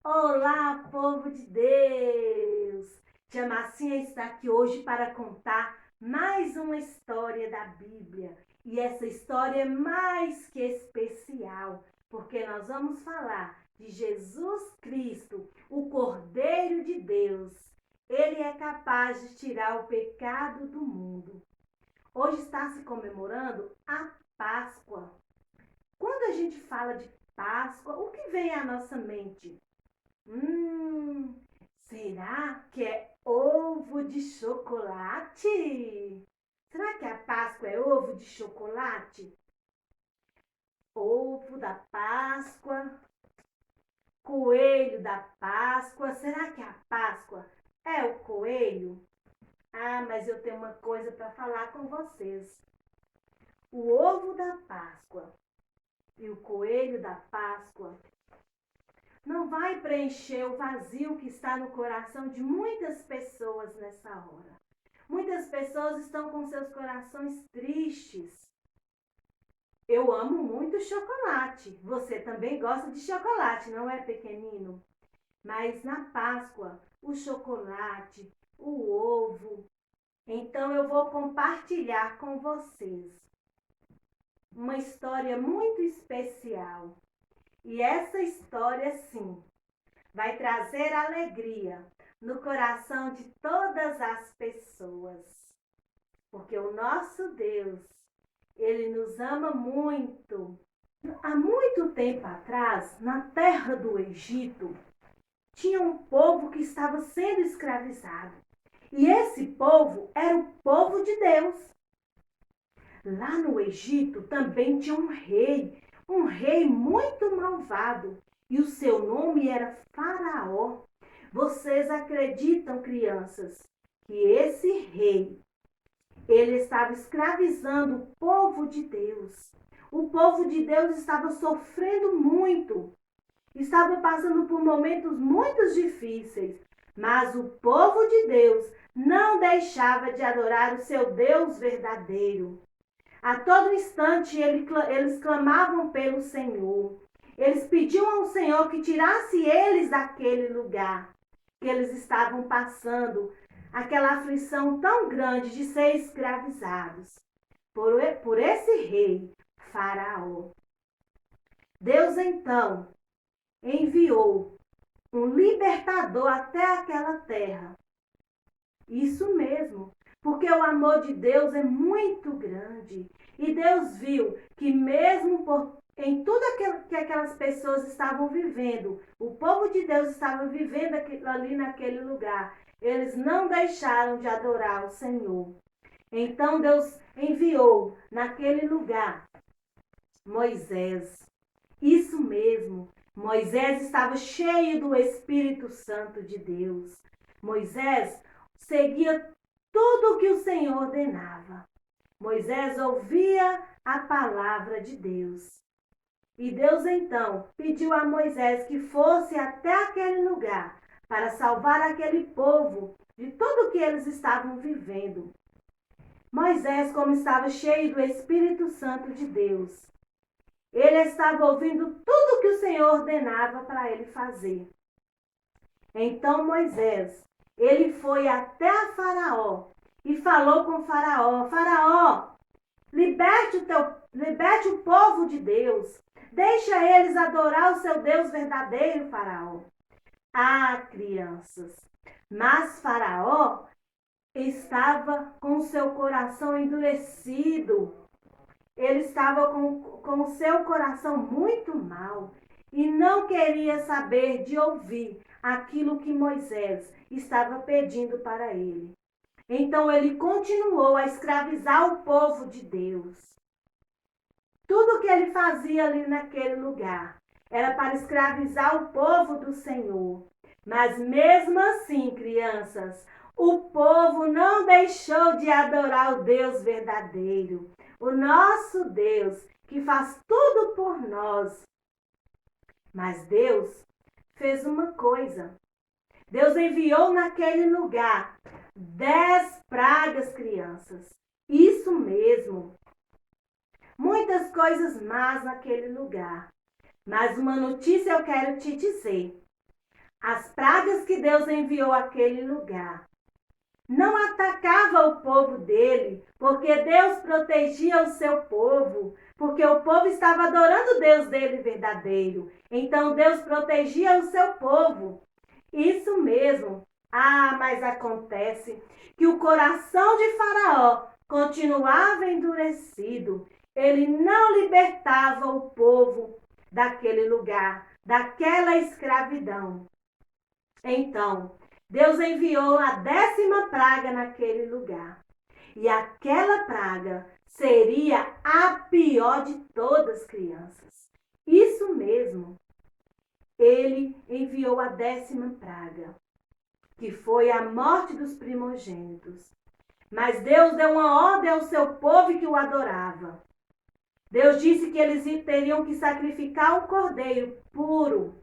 Olá, povo de Deus! Tia Marcinha está aqui hoje para contar mais uma história da Bíblia. E essa história é mais que especial, porque nós vamos falar de Jesus Cristo, o Cordeiro de Deus. Ele é capaz de tirar o pecado do mundo. Hoje está se comemorando a Páscoa. Quando a gente fala de Páscoa, o que vem à nossa mente? Hum, será que é ovo de chocolate? Será que a Páscoa é ovo de chocolate? Ovo da Páscoa, coelho da Páscoa. Será que a Páscoa é o coelho? Ah, mas eu tenho uma coisa para falar com vocês. O ovo da Páscoa e o coelho da Páscoa não vai preencher o vazio que está no coração de muitas pessoas nessa hora. Muitas pessoas estão com seus corações tristes. Eu amo muito chocolate. Você também gosta de chocolate, não é, pequenino? Mas na Páscoa, o chocolate, o ovo. Então eu vou compartilhar com vocês uma história muito especial. E essa história, sim, vai trazer alegria no coração de todas as pessoas. Porque o nosso Deus, Ele nos ama muito. Há muito tempo atrás, na terra do Egito, tinha um povo que estava sendo escravizado. E esse povo era o povo de Deus. Lá no Egito também tinha um rei muito malvado. E o seu nome era Faraó. Vocês acreditam, crianças, que esse rei, ele estava escravizando o povo de Deus. O povo de Deus estava sofrendo muito, estava passando por momentos muito difíceis, mas o povo de Deus não deixava de adorar o seu Deus verdadeiro. A todo instante eles clamavam pelo Senhor. Eles pediam ao Senhor que tirasse eles daquele lugar que eles estavam passando, aquela aflição tão grande de ser escravizados por esse rei, Faraó. Deus então enviou um libertador até aquela terra. Isso mesmo, porque o amor de Deus é muito grande. E Deus viu que mesmo em tudo aquilo que aquelas pessoas estavam vivendo, o povo de Deus estava vivendo ali naquele lugar, eles não deixaram de adorar o Senhor. Então Deus enviou naquele lugar Moisés. Isso mesmo, Moisés estava cheio do Espírito Santo de Deus. Moisés seguia tudo o que o Senhor ordenava. Moisés ouvia a palavra de Deus. E Deus então pediu a Moisés que fosse até aquele lugar para salvar aquele povo de tudo o que eles estavam vivendo. Moisés, como estava cheio do Espírito Santo de Deus, ele estava ouvindo tudo o que o Senhor ordenava para ele fazer. Então Moisés, ele foi até a Faraó e falou com Faraó: Faraó, liberte o povo de Deus. Deixa eles adorar o seu Deus verdadeiro, Faraó. Ah, crianças, mas Faraó estava com o seu coração endurecido. Ele estava com o seu coração muito mal e não queria saber de ouvir aquilo que Moisés estava pedindo para ele. Então ele continuou a escravizar o povo de Deus. Tudo que ele fazia ali naquele lugar era para escravizar o povo do Senhor. Mas mesmo assim, crianças, o povo não deixou de adorar o Deus verdadeiro, o nosso Deus, que faz tudo por nós. Mas Deus fez uma coisa. Deus enviou naquele lugar 10 pragas, crianças. Isso mesmo. Muitas coisas más naquele lugar. Mas uma notícia eu quero te dizer. As pragas que Deus enviou àquele lugar não atacava o povo dele, porque Deus protegia o seu povo, porque o povo estava adorando o Deus dele verdadeiro. Então Deus protegia o seu povo. Isso mesmo. Mas acontece que o coração de Faraó continuava endurecido. Ele não libertava o povo daquele lugar, daquela escravidão. Então, Deus enviou a 10ª praga naquele lugar. E aquela praga seria a pior de todas, crianças. Isso mesmo. Ele enviou a 10ª praga, que foi a morte dos primogênitos. Mas Deus deu uma ordem ao seu povo que o adorava. Deus disse que eles teriam que sacrificar um cordeiro puro.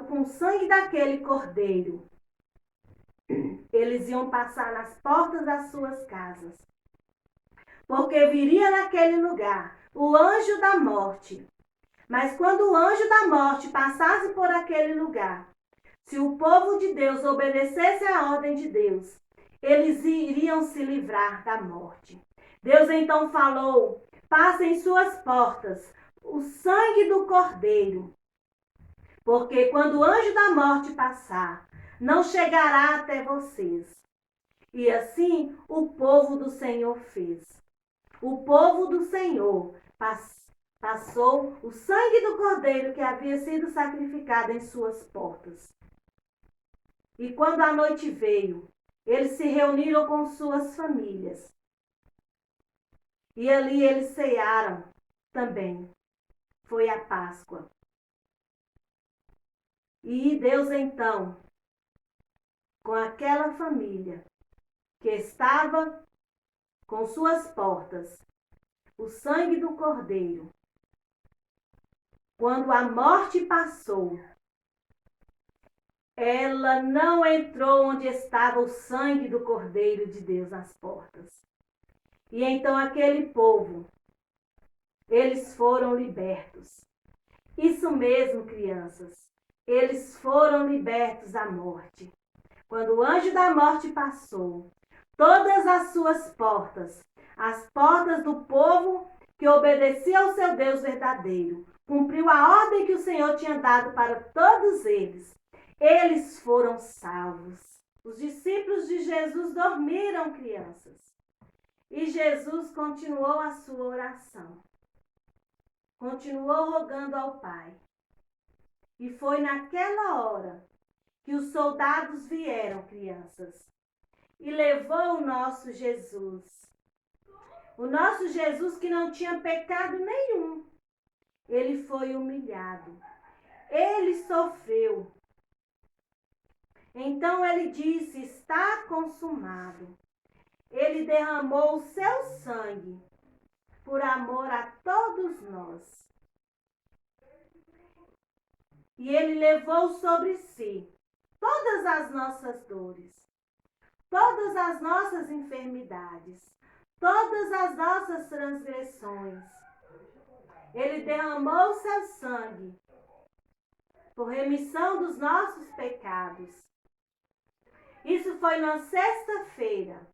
Com o sangue daquele cordeiro, eles iam passar nas portas das suas casas. Porque viria naquele lugar o anjo da morte. Mas quando o anjo da morte passasse por aquele lugar, se o povo de Deus obedecesse à ordem de Deus, eles iriam se livrar da morte. Deus então falou: passem em suas portas o sangue do cordeiro. Porque quando o anjo da morte passar, não chegará até vocês. E assim o povo do Senhor fez. O povo do Senhor passou o sangue do cordeiro que havia sido sacrificado em suas portas. E quando a noite veio, eles se reuniram com suas famílias. E ali eles cearam também. Foi a Páscoa. E Deus então, com aquela família que estava com suas portas, o sangue do cordeiro, quando a morte passou, ela não entrou onde estava o sangue do cordeiro de Deus nas portas. E então aquele povo, eles foram libertos. Isso mesmo, crianças. Eles foram libertos da morte. Quando o anjo da morte passou, todas as suas portas, as portas do povo que obedecia ao seu Deus verdadeiro, cumpriu a ordem que o Senhor tinha dado para todos eles. Eles foram salvos. Os discípulos de Jesus dormiram, crianças. E Jesus continuou a sua oração. Continuou rogando ao Pai. E foi naquela hora que os soldados vieram, crianças, e levou o nosso Jesus. O nosso Jesus que não tinha pecado nenhum. Ele foi humilhado. Ele sofreu. Então ele disse: está consumado. Ele derramou o seu sangue por amor a todos nós. E ele levou sobre si todas as nossas dores, todas as nossas enfermidades, todas as nossas transgressões. Ele derramou o seu sangue por remissão dos nossos pecados. Isso foi na sexta-feira.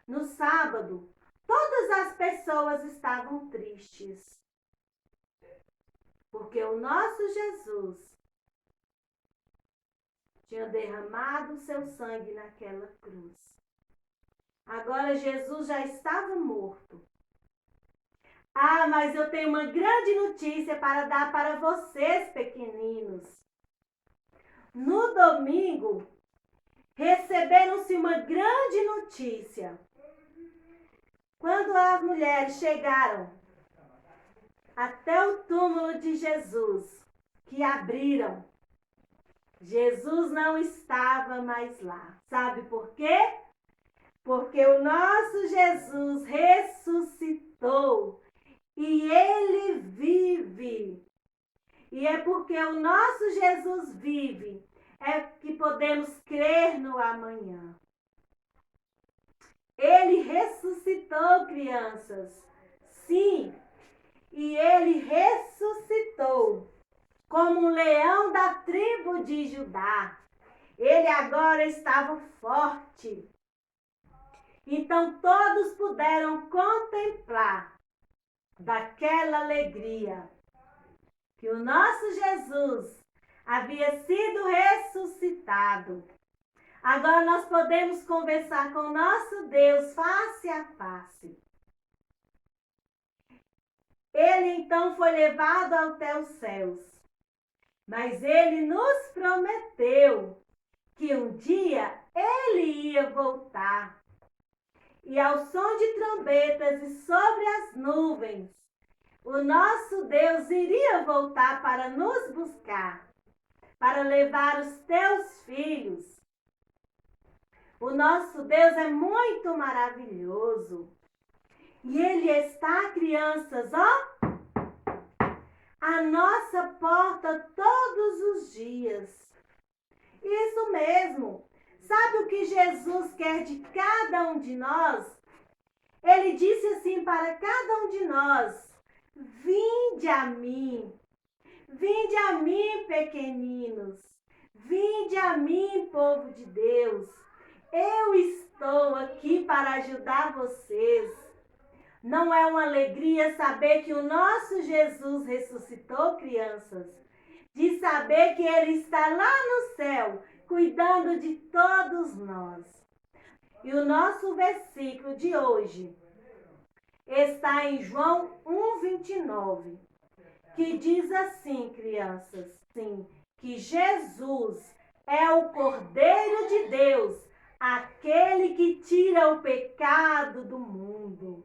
No sábado, todas as pessoas estavam tristes, porque o nosso Jesus tinha derramado o seu sangue naquela cruz. Agora Jesus já estava morto. Mas eu tenho uma grande notícia para dar para vocês, pequeninos. No domingo, receberam-se uma grande notícia. Quando as mulheres chegaram até o túmulo de Jesus, que abriram, Jesus não estava mais lá. Sabe por quê? Porque o nosso Jesus ressuscitou e ele vive. E é porque o nosso Jesus vive é que podemos crer no amanhã. Ele ressuscitou, crianças. Sim. e ele ressuscitou como um leão da tribo de Judá. Ele agora estava forte. Então todos puderam contemplar daquela alegria que o nosso Jesus havia sido ressuscitado. Agora nós podemos conversar com o nosso Deus face a face. Ele então foi levado até os céus, mas ele nos prometeu que um dia ele ia voltar. E ao som de trombetas e sobre as nuvens, o nosso Deus iria voltar para nos buscar, para levar os teus filhos. O nosso Deus é muito maravilhoso. E Ele está, crianças, ó, à nossa porta todos os dias. Isso mesmo. Sabe o que Jesus quer de cada um de nós? Ele disse assim para cada um de nós: vinde a mim, pequeninos, vinde a mim, povo de Deus. Eu estou aqui para ajudar vocês. Não é uma alegria saber que o nosso Jesus ressuscitou, crianças? De saber que Ele está lá no céu, cuidando de todos nós. E o nosso versículo de hoje está em João 1:29, que diz assim, crianças, sim, que Jesus é o Cordeiro de Deus, aquele que tira o pecado do mundo.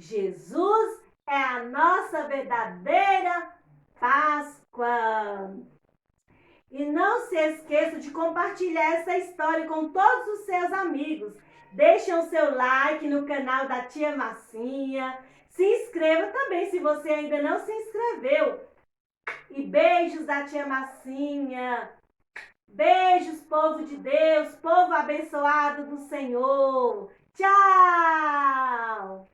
Jesus é a nossa verdadeira Páscoa. E não se esqueça de compartilhar essa história com todos os seus amigos. Deixe o seu like no canal da Tia Massinha. Se inscreva também se você ainda não se inscreveu. E beijos da Tia Massinha. Beijos, povo de Deus, povo abençoado do Senhor. Tchau!